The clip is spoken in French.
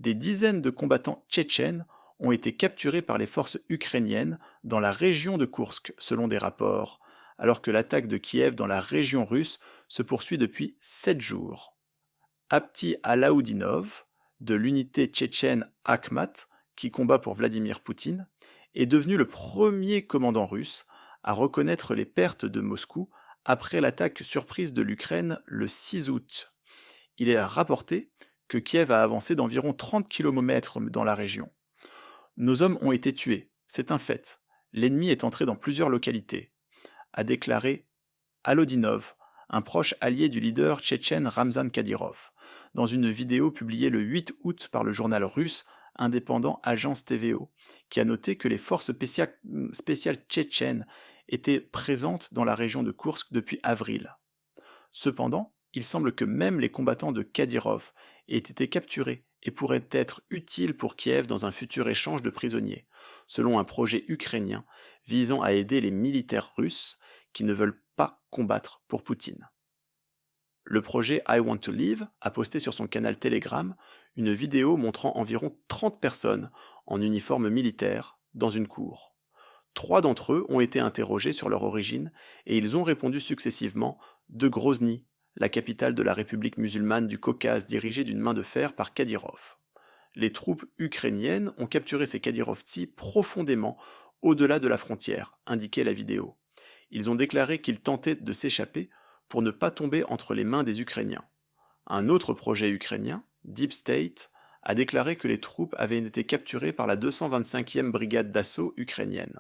Des dizaines de combattants tchétchènes ont été capturés par les forces ukrainiennes dans la région de Koursk, selon des rapports, alors que l'attaque de Kiev dans la région russe se poursuit depuis 7 jours. Apti Alaoudinov, de l'unité tchétchène Akhmat, qui combat pour Vladimir Poutine, est devenu le premier commandant russe à reconnaître les pertes de Moscou après l'attaque surprise de l'Ukraine le 6 août. Il est rapporté que Kiev a avancé d'environ 30 km dans la région. Nos hommes ont été tués, c'est un fait. L'ennemi est entré dans plusieurs localités, a déclaré Alodinov, un proche allié du leader tchétchène Ramzan Kadyrov, dans une vidéo publiée le 8 août par le journal russe indépendant Agence TVO, qui a noté que les forces spéciales tchétchènes étaient présentes dans la région de Koursk depuis avril. Cependant, il semble que même les combattants de Kadyrov aient été capturés et pourraient être utiles pour Kiev dans un futur échange de prisonniers, selon un projet ukrainien visant à aider les militaires russes qui ne veulent pas combattre pour Poutine. Le projet I Want to Live a posté sur son canal Telegram une vidéo montrant environ 30 personnes en uniforme militaire dans une cour. 3 d'entre eux ont été interrogés sur leur origine et ils ont répondu successivement de Grozny, la capitale de la République musulmane du Caucase dirigée d'une main de fer par Kadyrov. Les troupes ukrainiennes ont capturé ces Kadyrovtsi profondément au-delà de la frontière, indiquait la vidéo. Ils ont déclaré qu'ils tentaient de s'échapper pour ne pas tomber entre les mains des Ukrainiens. Un autre projet ukrainien, Deep State, a déclaré que les troupes avaient été capturées par la 225e brigade d'assaut ukrainienne.